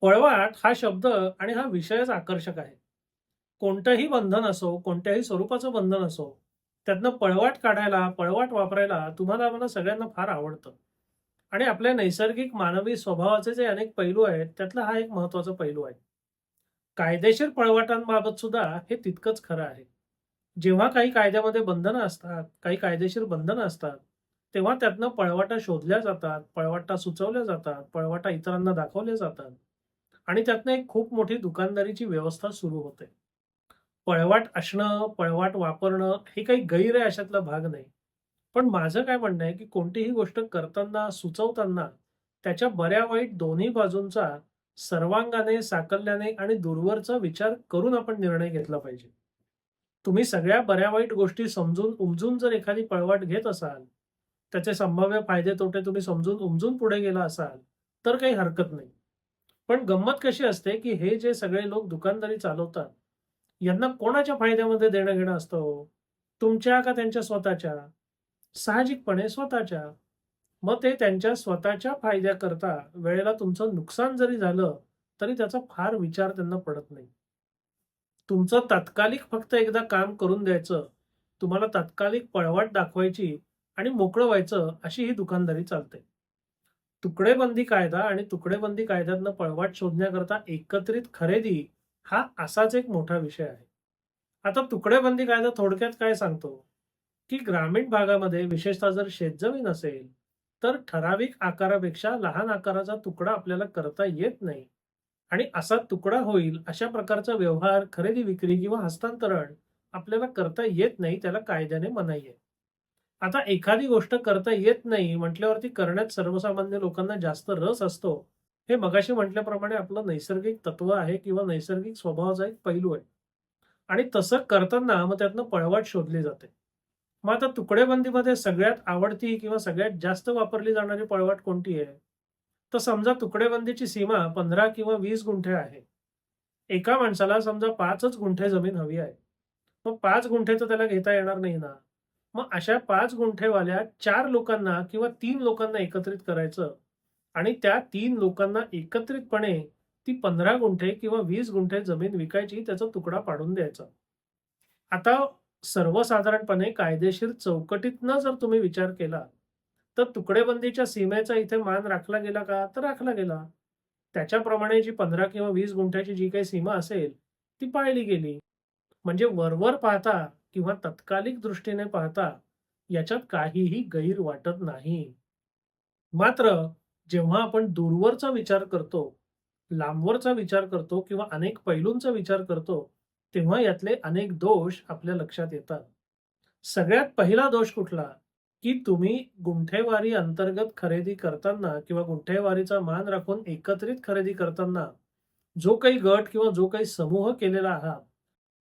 पळवाट हा शब्द आणि हा विषयच आकर्षक आहे. कोणतंही बंधन असो, कोणत्याही स्वरूपाचं बंधन असो, त्यातनं पळवाट काढायला, पळवाट वापरायला तुम्हाला आम्हाला सगळ्यांना फार आवडतं. आणि आपल्या नैसर्गिक मानवी स्वभावाचे जे अनेक पैलू आहेत, त्यातला हा एक महत्त्वाचा पैलू आहे. कायदेशीर पळवाटांबाबत सुद्धा हे तितकंच खरं आहे. जेव्हा काही कायद्यामध्ये बंधनं असतात, काही कायदेशीर बंधनं असतात, तेव्हा त्यातनं पळवाटा शोधल्या जातात, पळवाटा सुचवल्या जातात, पळवाटा इतरांना दाखवल्या जातात आणि त्यातनं एक खूप मोठी दुकानदारीची व्यवस्था सुरू होते. पळवाट असणं, पळवाट वापरणं हे काही गैर आहे अशातला भाग नाही. पण माझं काय म्हणणं आहे, की कोणतीही गोष्ट करताना, सुचवताना त्याच्या बऱ्या-वाईट दोन्ही बाजूंचा सर्वांगाने, साकल्याने आणि दूरवरचा विचार करून आपण निर्णय घेतला पाहिजे. तुम्ही सगळ्या बऱ्या-वाईट गोष्टी समजून-उमजून जर एखादी पळवाट घेत असाल, त्याचे संभाव्य फायदे-तोटे तुम्ही समजून-उमजून पुढे गेला असाल, तर काही हरकत नाही. पण गंमत कशी असते, की हे जे सगळे लोक दुकानदारी चालवतात, यांना कोणाच्या फायद्यामध्ये देणं-घेणं असतं हो? तुमच्या का त्यांच्या स्वतःच्या? साहजिकपणे स्वतःच्या. मग ते त्यांच्या स्वतःच्या फायद्याकरता वेळेला तुमचं नुकसान जरी झालं, तरी त्याचा फार विचार त्यांना पडत नाही. तुमचं तात्कालिक फक्त एकदा काम करून द्यायचं, तुम्हाला तात्कालिक पळवाट दाखवायची आणि मोकळं व्हायचं, अशी ही दुकानदारी चालते. तुकडेबंदी कायदा आणि तुकडेबंदी कायद्यातनं पळवाट शोधण्याकरता एकत्रित खरेदी हा असाच एक मोठा विषय आहे. आता तुकडेबंदी कायदा थोडक्यात काय सांगतो, की ग्रामीण भागामध्ये विशेषतः जर शेतजमीन असेल, तर ठराविक आकारापेक्षा लहान आकाराचा तुकडा आपल्याला करता येत नाही आणि असा तुकडा होईल अशा प्रकारचा व्यवहार, खरेदी-विक्री किंवा हस्तांतरण आपल्याला करता येत नाही. त्याला कायद्याने मनाई आहे. आता एखादी गोष्ट करता येत नाही म्हटल्यावरती करण्यात सर्वसामान्य लोकांना जास्त रस असतो. हे मगाशी म्हटल्याप्रमाणे आपलं नैसर्गिक तत्व आहे किंवा नैसर्गिक स्वभावाचा एक पैलू आहे. आणि तसं करताना मग त्यातनं पळवाट शोधली जाते. मग आता तुकडेबंदीमध्ये सगळ्यात आवडती किंवा सगळ्यात जास्त वापरली जाणारी पळवाट कोणती आहे? तर समजा तुकडेबंदीची सीमा 15 किंवा 20 गुंठे आहे. एका माणसाला समजा 5च गुंठे जमीन हवी आहे. मग 5 गुंठे तर त्याला घेता येणार नाही ना. मग अशा 5 गुंठेवाल्या 4 लोकांना किंवा 3 लोकांना एकत्रित करायचं आणि त्या 3 लोकांना एकत्रितपणे ती 15 गुंठे किंवा 20 गुंठे जमीन विकायची, त्याचा तुकडा पाडून द्यायचा. आता सर्वसाधारणपणे कायदेशीर चौकटीतनं जर तुम्ही विचार केला, तर तुकडेबंदीच्या सीमेचा इथे मान राखला गेला का? तर राखला गेला. त्याच्याप्रमाणे जी 15 किंवा 20 गुंठ्याची जी काही सीमा असेल, ती पाळली गेली. म्हणजे वरवर पाहता किंवा तात्कालिक दृष्टीने पाहता याच्यात काहीही गैर वाटत नाही. मात्र जेव्हा आपण दूरवरचा विचार करतो, लांबवरचा विचार करतो किंवा अनेक पैलूंचा विचार करतो, तेव्हा यातले अनेक दोष आपल्या लक्षात येतात. सगळ्यात पहिला दोष कुठला? की तुम्ही गुंठेवारी अंतर्गत खरेदी करताना किंवा गुंठेवारीचा मान राखून एकत्रित खरेदी करताना जो काही गट किंवा जो काही समूह केलेला आहात,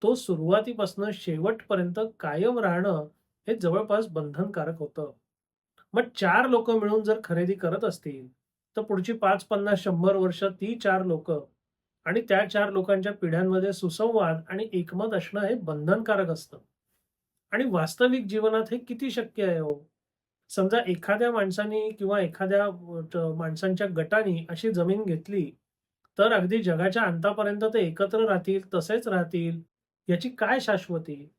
तो सुरुवातीपासून शेवटपर्यंत कायम राहणं हे जवळपास बंधनकारक होतं. मग 4 लोकं मिळून जर खरेदी करत असतील, तर पुढची 5, 50, 100 वर्ष ती 4 लोकं आणि त्या 4 लोकांच्या पिढ्यांमध्ये सुसंवाद आणि एकमत असणं हे बंधनकारक असतं. आणि वास्तविक जीवनात हे किती शक्य आहे हो? समजा एखाद्या माणसाने किंवा एखाद्या माणसांच्या गटाने अशी जमीन घेतली, तर अगदी जगाच्या अंतापर्यंत ते एकत्र राहतील, तसेच राहतील, याची काय शाश्वती?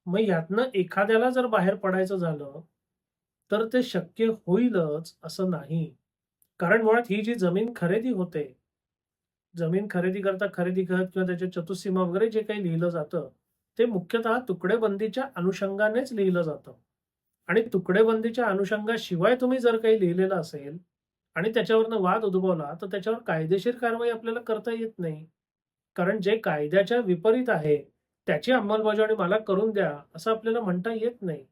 मग यातनं एखाद्याला जर बाहेर पडायचं झालं, तर ते शक्य होईलच असं नाही. कारण मुळात ही जी जमीन खरेदी होते, जमीन खरेदी करता खरेदी खत किंवा त्याच्या चतुःसीमा वगैरे जे काही लिहिलं जातं, ते मुख्यतः तुकडेबंदीच्या अनुषंगानेच लिहिलं जातं. आणि तुकडेबंदीच्या अनुषंगाशिवाय तुम्ही जर काही लिहिलेलं असेल आणि त्याच्यावरनं वाद उद्भवला, तर त्याच्यावर कायदेशीर कारवाई आपल्याला करता येत नाही. कारण जे कायद्याच्या विपरीत आहे, त्याची अंमलबजावणी मला करून द्या, असं आपल्याला म्हणता येत नाही.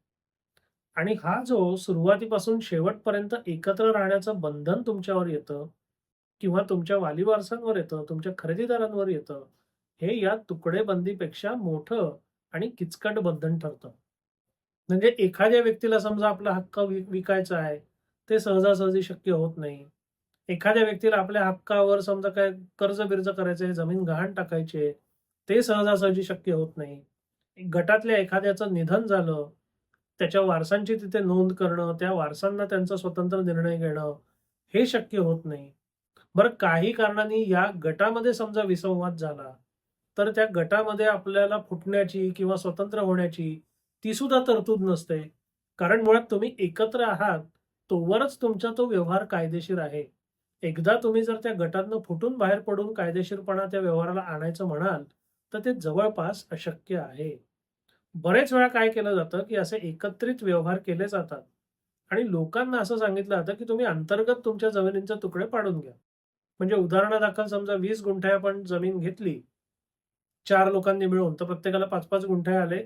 आणि हा जो सुरुवातीपासून शेवटपर्यंत एकत्र राहण्याचं बंधन तुमच्यावर येतं किंवा तुमच्या वालीवारसांवर येतं, तुमच्या खरेदीदारांवर येतं, हे या तुकडेबंदीपेक्षा मोठं आणि किचकट बंधन ठरतं. म्हणजे एखाद्या व्यक्तीला समजा आपला हक्क विकायचा आहे, ते सहजासहजी शक्य होत नाही. एखाद्या व्यक्तीला आपल्या हक्कावर समजा काय कर्ज-बिर्ज करायचं आहे, जमीन गहाण टाकायची आहे, ते सहजासहजी शक्य होत नाही. गटातल्या एखाद्याचं निधन झालं, त्याच्या वारसांची तिथे नोंद करणं, त्या वारसांना त्यांचा स्वतंत्र निर्णय घेणं, हे शक्य होत नाही. बरं काही कारणांनी या गटामध्ये समजा विसंवाद झाला, तर त्या गटामध्ये आपल्याला फुटण्याची किंवा स्वतंत्र होण्याची ती सुद्धा तरतूद नसते. कारण मुळात तुम्ही एकत्र आहात, तोवरच तुमचा तो व्यवहार कायदेशीर आहे. एकदा तुम्ही जर त्या गटातनं फुटून बाहेर पडून कायदेशीरपणा त्या व्यवहाराला आणायचं म्हणाल, तर ते जवळपास अशक्य आहे. बरेच वेळा काय केलं जातं, की असे एकत्रित व्यवहार केले जातात आणि लोकांना असं सांगितलं जातं, की तुम्ही अंतर्गत तुमच्या जमिनींचे तुकडे पाडून घ्या. म्हणजे उदाहरणादाखल समजा 20 गुंठे आपण जमीन घेतली 4 लोकांनी मिळून, तर प्रत्येकाला 5-5 गुंठे आले.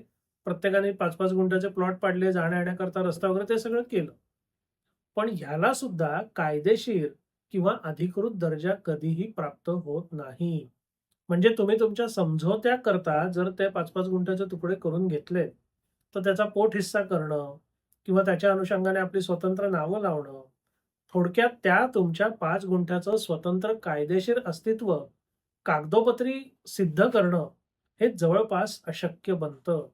प्रत्येकाने 5-5 गुंठ्याचे प्लॉट पाडले, जाण्या-येण्याकरता रस्ता वगैरे ते सगळं केलं. पण ह्याला सुद्धा कायदेशीर किंवा अधिकृत दर्जा कधीही प्राप्त होत नाही. म्हणजे तुम्ही तुमच्या समझोत्याकरता जर ते 5-5 गुंठ्याचे तुकडे करून घेतले, तर त्याचा पोटहिस्सा करणं किंवा त्याच्या अनुषंगाने आपली स्वतंत्र नावं लावणं, थोडक्यात त्या तुमच्या 5 गुंठ्याचं स्वतंत्र कायदेशीर अस्तित्व कागदोपत्री सिद्ध करणं, हे जवळपास अशक्य बनतं.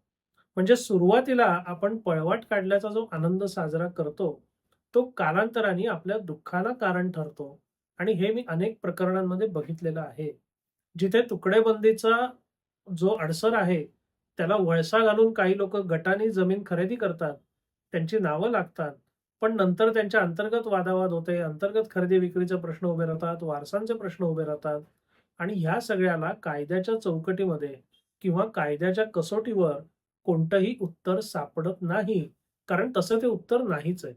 म्हणजे सुरुवातीला आपण पळवाट काढल्याचा जो आनंद साजरा करतो, तो कालांतराने आपल्या दुःखाला कारण ठरतो आणि हे मी अनेक प्रकरणांमध्ये बघितलेलं आहे. जिथे तुकडेबंदीचा जो अडसर आहे, त्याला वळसा घालून काही लोकं गटाने जमीन खरेदी करतात. त्यांची नावं लागतात. पण नंतर त्यांच्या अंतर्गत वादावाद होते. अंतर्गत खरेदी-विक्रीचे प्रश्न उभे राहतात. वारसांचे प्रश्न उभे राहतात. आणि ह्या सगळ्याला कायद्याच्या चौकटीमध्ये किंवा कायद्याच्या कसोटीवर कोणतंही उत्तर सापडत नाही. कारण तसं ते उत्तर नाहीच आहे.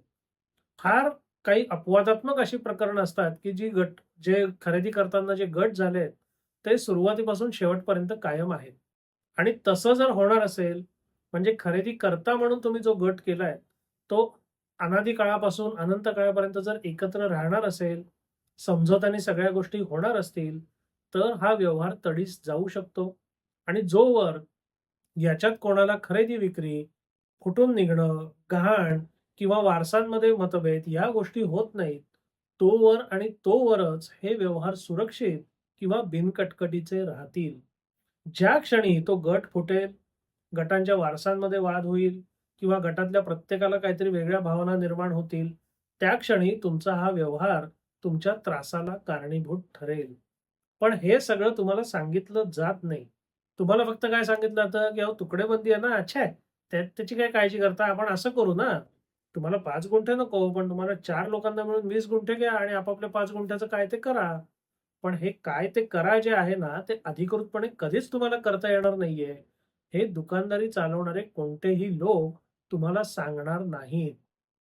फार काही अपवादात्मक अशी प्रकरणं असतात, की जे खरेदी करताना जे गट झालेत, ते सुरुवातीपासून शेवटपर्यंत कायम आहेत. आणि तसं जर होणार असेल, म्हणजे खरेदी करता म्हणून तुम्ही जो गट केलाय, तो अनादी काळापासून अनंत काळापर्यंत जर एकत्र राहणार असेल, समझोत्याने सगळ्या गोष्टी होणार असतील, तर हा व्यवहार तडीस जाऊ शकतो. आणि जोवर याच्यात कोणाला खरेदी-विक्री, फुटून निघणं, गहाण किंवा वारसांमध्ये मतभेद या गोष्टी होत नाहीत, तोवर आणि तोवरच हे व्यवहार सुरक्षित किंवा बिनकटकटीचे राहतील. ज्या क्षणी तो गट फुटेल, गटांच्या वारसांमध्ये वाद होईल किंवा गटातल्या प्रत्येकाला काहीतरी वेगळ्या भावना निर्माण होतील, त्या क्षणी तुमचा हा व्यवहार तुमच्या त्रासाला कारणीभूत ठरेल. पण हे सगळं तुम्हाला सांगितलं जात नाही. तुम्हाला फक्त काय सांगितलं जातं, की "अहो तुकडेबंदी आहे ना, अच्छा आहे. त्याची काय काळजी करता? आपण असं करू ना, तुम्हाला 5 गुंठे नको, पण तुम्हाला 4 लोकांना मिळून 20 गुंठे घ्या आणि आपापल्या 5 गुंठ्याचं काय ते करा." पण हे काय ते करा जे आहे ना, ते अधिकृतपणे कधीच तुम्हाला करता येणार नाहीये. हे दुकानदारी चालवणारे कोणतेही लोक तुम्हाला सांगणार नाहीत.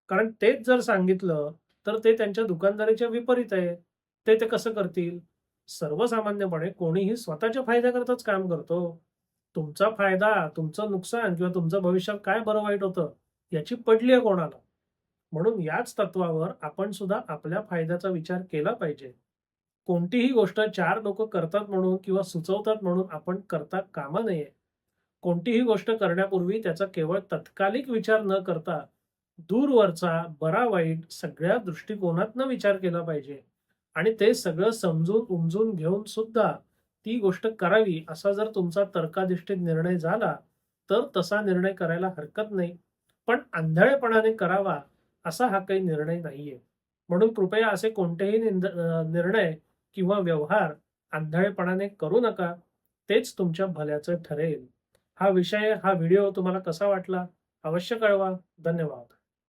कारण तेच जर सांगितलं, तर ते त्यांच्या दुकानदारीच्या विपरीत आहे. ते कसं करतील? सर्वसामान्यपणे कोणीही स्वतःच्या फायद्याकरताच काम करतो. तुमचा फायदा, तुमचं नुकसान किंवा तुमचं भविष्यात काय बरं वाईट होतं, याची पडली आहे कोणाला? म्हणून याच तत्वावर आपण सुद्धा आपल्या फायद्याचा विचार केला पाहिजे. कोणतीही गोष्ट 4 लोकं करतात म्हणून किंवा सुचवतात म्हणून आपण करता कामा नये. कोणतीही गोष्ट करण्यापूर्वी त्याचा केवळ तत्कालिक विचार न करता दूरवरचा, बरा-वाईट सगळ्या दृष्टिकोनातनं विचार केला पाहिजे आणि ते सगळं समजून-उमजून घेऊन सुद्धा ती गोष्ट करावी असा जर तुमचा तर्काधिष्ठित निर्णय झाला, तर तसा निर्णय करायला हरकत नाही. पण आंधळेपणाने करावा असा हा काही निर्णय नाहीये. म्हणून कृपया असे कोणतेही निर्णय किंवा व्यवहार आंधळेपणाने करू नका. तेच तुमच्या भल्याचं ठरेल. हा व्हिडिओ तुम्हाला कसा वाटला? अवश्य कळवा. धन्यवाद.